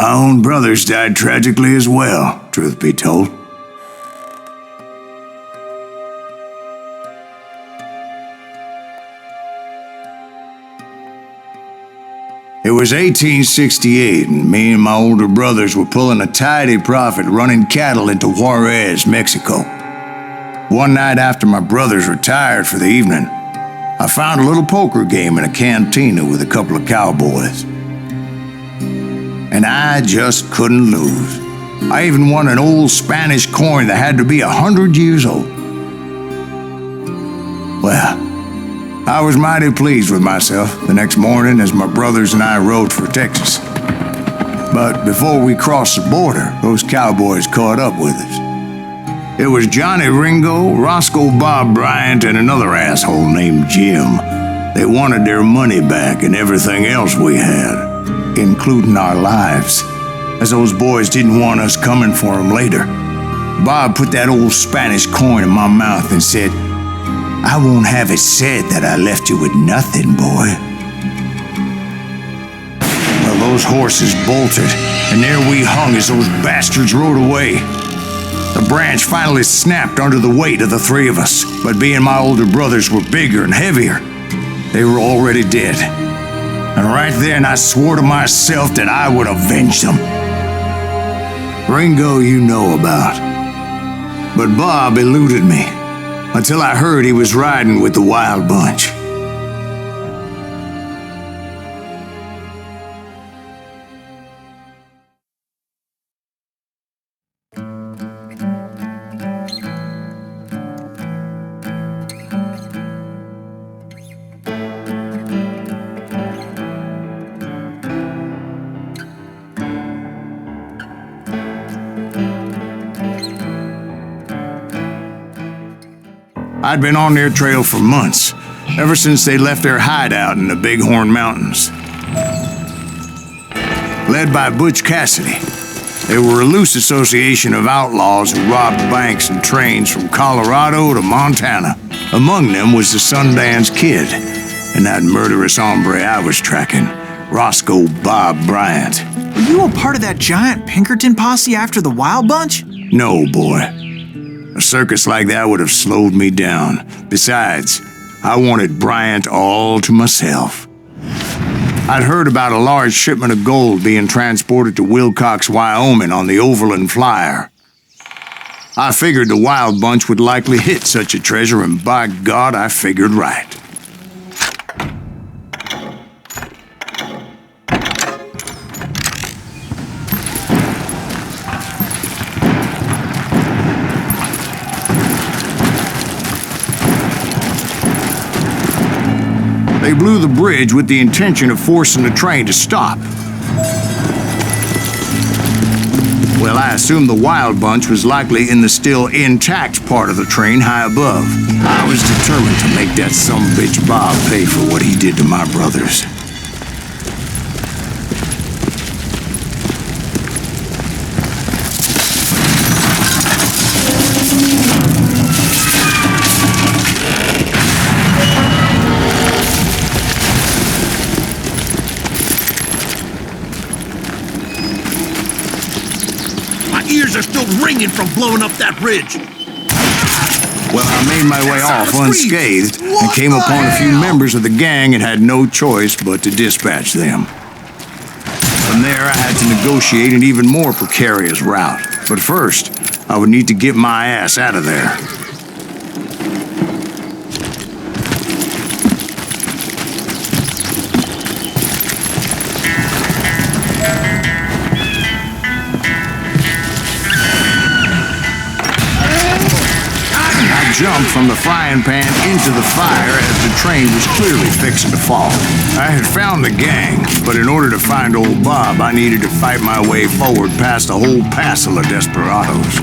My own brothers died tragically as well, truth be told. It was 1868, and me and my older brothers were pulling a tidy profit running cattle into Juarez, Mexico. One night after my brothers retired for the evening, I found a little poker game in a cantina with a couple of cowboys. And I just couldn't lose. I even won an old Spanish coin that had to be 100 years old. Well, I was mighty pleased with myself the next morning as my brothers and I rode for Texas. But before we crossed the border, those cowboys caught up with us. It was Johnny Ringo, Roscoe Bob Bryant, and another asshole named Jim. They wanted their money back and everything else we had, including our lives, as those boys didn't want us coming for them later. Bob put that old Spanish coin in my mouth and said, "I won't have it said that I left you with nothing, boy." Well, those horses bolted, and there we hung as those bastards rode away. The branch finally snapped under the weight of the three of us, but being my older brothers were bigger and heavier, they were already dead. And right then I swore to myself that I would avenge them. Ringo you know about, but Bob eluded me until I heard he was riding with the Wild Bunch. I'd been on their trail for months, ever since they left their hideout in the Bighorn Mountains. Led by Butch Cassidy, they were a loose association of outlaws who robbed banks and trains from Colorado to Montana. Among them was the Sundance Kid, and that murderous hombre I was tracking, Roscoe Bob Bryant. Were you a part of that giant Pinkerton posse after the Wild Bunch? No, boy. A circus like that would have slowed me down. Besides, I wanted Bryant all to myself. I'd heard about a large shipment of gold being transported to Wilcox, Wyoming on the Overland Flyer. I figured the Wild Bunch would likely hit such a treasure, and by God, I figured right. They blew the bridge with the intention of forcing the train to stop. Well, I assumed the Wild Bunch was likely in the still intact part of the train high above. I was determined to make that sumbitch Bob pay for what he did to my brothers. Ears are still ringing from blowing up that bridge. Well, I made my way off unscathed and came upon a few members of the gang and had no choice but to dispatch them. From there, I had to negotiate an even more precarious route. But first, I would need to get my ass out of there. Jumped from the frying pan into the fire as the train was clearly fixing to fall. I had found the gang, but in order to find old Bob, I needed to fight my way forward past a whole passel of desperados.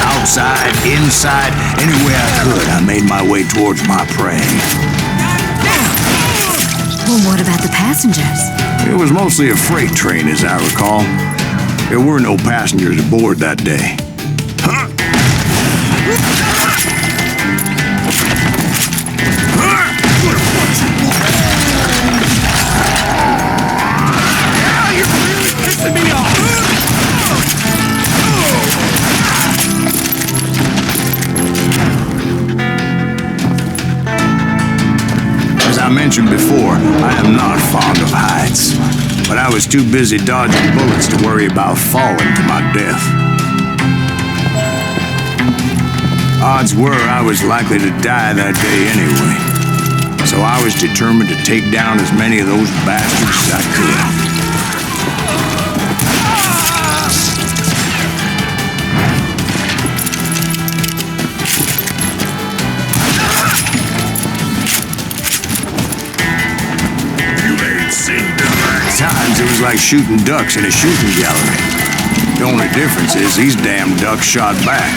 Outside, inside, anywhere I could, I made my way towards my prey. Well, what about the passengers? It was mostly a freight train, as I recall. There were no passengers aboard that day. mentioned before, I am not fond of heights. But I was too busy dodging bullets to worry about falling to my death. Odds were I was likely to die that day anyway. So I was determined to take down as many of those bastards as I could. Times it was like shooting ducks in a shooting gallery. The only difference is these damn ducks shot back.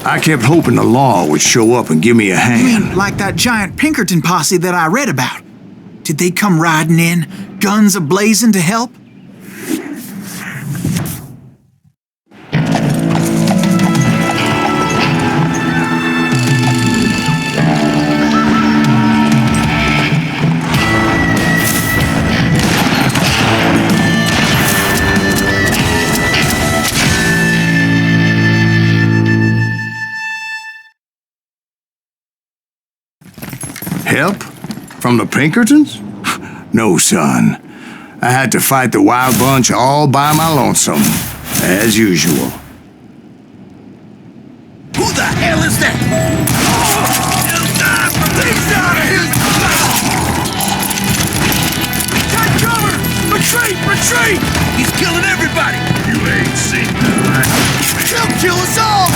I kept hoping the law would show up and give me a hand. You mean like that giant Pinkerton posse that I read about? Did they come riding in, guns a-blazing to help? Help? From the Pinkertons? No, son. I had to fight the wild bunch all by my lonesome, as usual. Who the hell is that? He's out of here! Take cover! Retreat! Retreat! He's killing everybody! You ain't seen the like. He'll kill us all!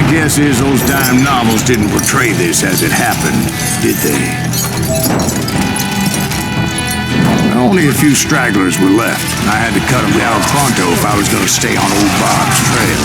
Guess is those dime novels didn't portray this as it happened, did they? Only a few stragglers were left, and I had to cut them down pronto if I was going to stay on old Bob's trail.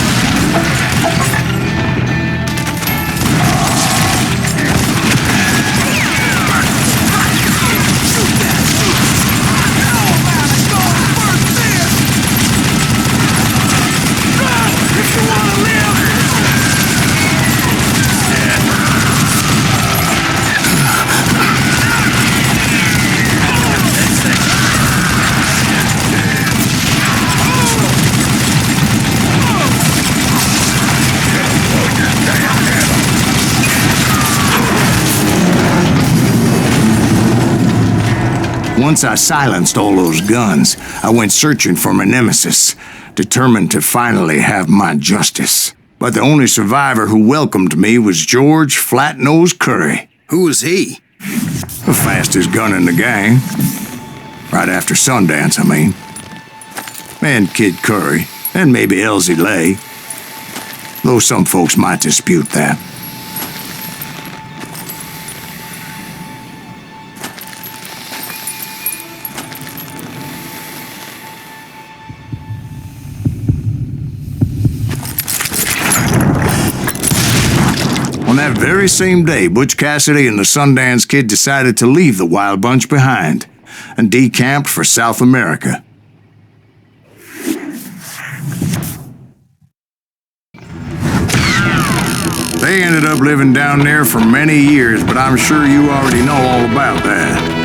Once I silenced all those guns, I went searching for my nemesis, determined to finally have my justice. But the only survivor who welcomed me was George Flat-Nose Curry. Who was he? The fastest gun in the gang. Right after Sundance, I mean. And Kid Curry, and maybe Elsie Lay. Though some folks might dispute that. On that very same day, Butch Cassidy and the Sundance Kid decided to leave the Wild Bunch behind and decamped for South America. They ended up living down there for many years, but I'm sure you already know all about that.